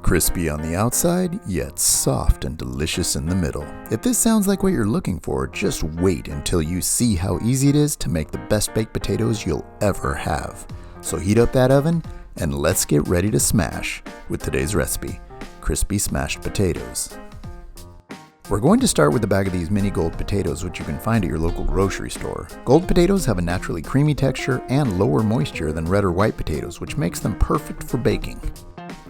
Crispy on the outside, yet soft and delicious in the middle. If this sounds like what you're looking for, just wait until you see how easy it is to make the best baked potatoes you'll ever have. So heat up that oven and let's get ready to smash with today's recipe, crispy smashed potatoes. We're going to start with a bag of these mini gold potatoes, which you can find at your local grocery store. Gold potatoes have a naturally creamy texture and lower moisture than red or white potatoes, which makes them perfect for baking.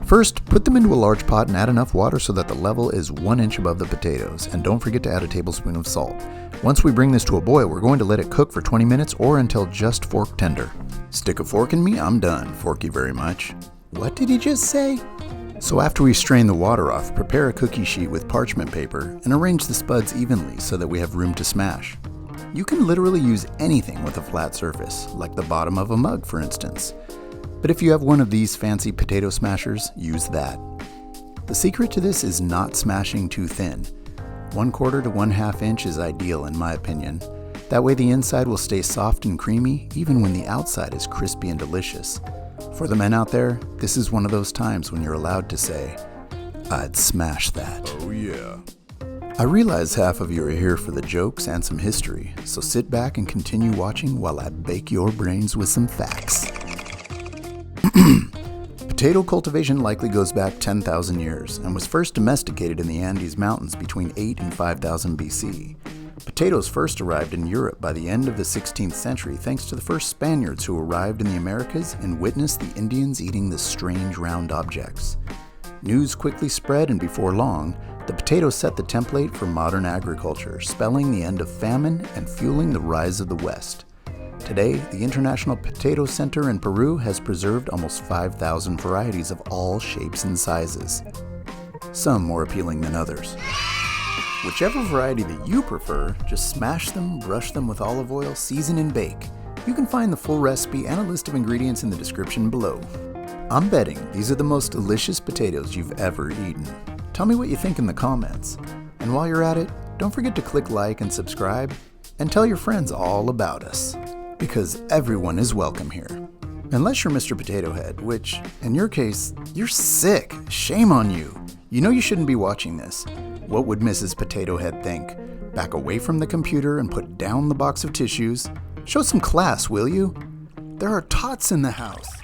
First, put them into a large pot and add enough water so that the level is 1 inch above the potatoes, and don't forget to add a tablespoon of salt. Once we bring this to a boil, we're going to let it cook for 20 minutes or until just fork tender. Stick a fork in me, I'm done. Fork you very much. What did he just say? So after we strain the water off, prepare a cookie sheet with parchment paper and arrange the spuds evenly so that we have room to smash. You can literally use anything with a flat surface, like the bottom of a mug for instance. But if you have one of these fancy potato smashers, use that. The secret to this is not smashing too thin. 1/4 to 1/2 inch is ideal in my opinion. That way the inside will stay soft and creamy even when the outside is crispy and delicious. For the men out there, this is one of those times when you're allowed to say, "I'd smash that." Oh yeah. I realize half of you are here for the jokes and some history, so sit back and continue watching while I bake your brains with some facts. Potato cultivation likely goes back 10,000 years and was first domesticated in the Andes Mountains between 8 and 5000 BC. Potatoes first arrived in Europe by the end of the 16th century thanks to the first Spaniards who arrived in the Americas and witnessed the Indians eating the strange round objects. News quickly spread, and before long, the potato set the template for modern agriculture, spelling the end of famine and fueling the rise of the West. Today, the International Potato Center in Peru has preserved almost 5,000 varieties of all shapes and sizes, some more appealing than others. Whichever variety that you prefer, just smash them, brush them with olive oil, season and bake. You can find the full recipe and a list of ingredients in the description below. I'm betting these are the most delicious potatoes you've ever eaten. Tell me what you think in the comments. And while you're at it, don't forget to click like and subscribe, and tell your friends all about us. Because everyone is welcome here. Unless you're Mr. Potato Head, which, in your case, you're sick. Shame on you. You know you shouldn't be watching this. What would Mrs. Potato Head think? Back away from the computer and put down the box of tissues? Show some class, will you? There are tots in the house.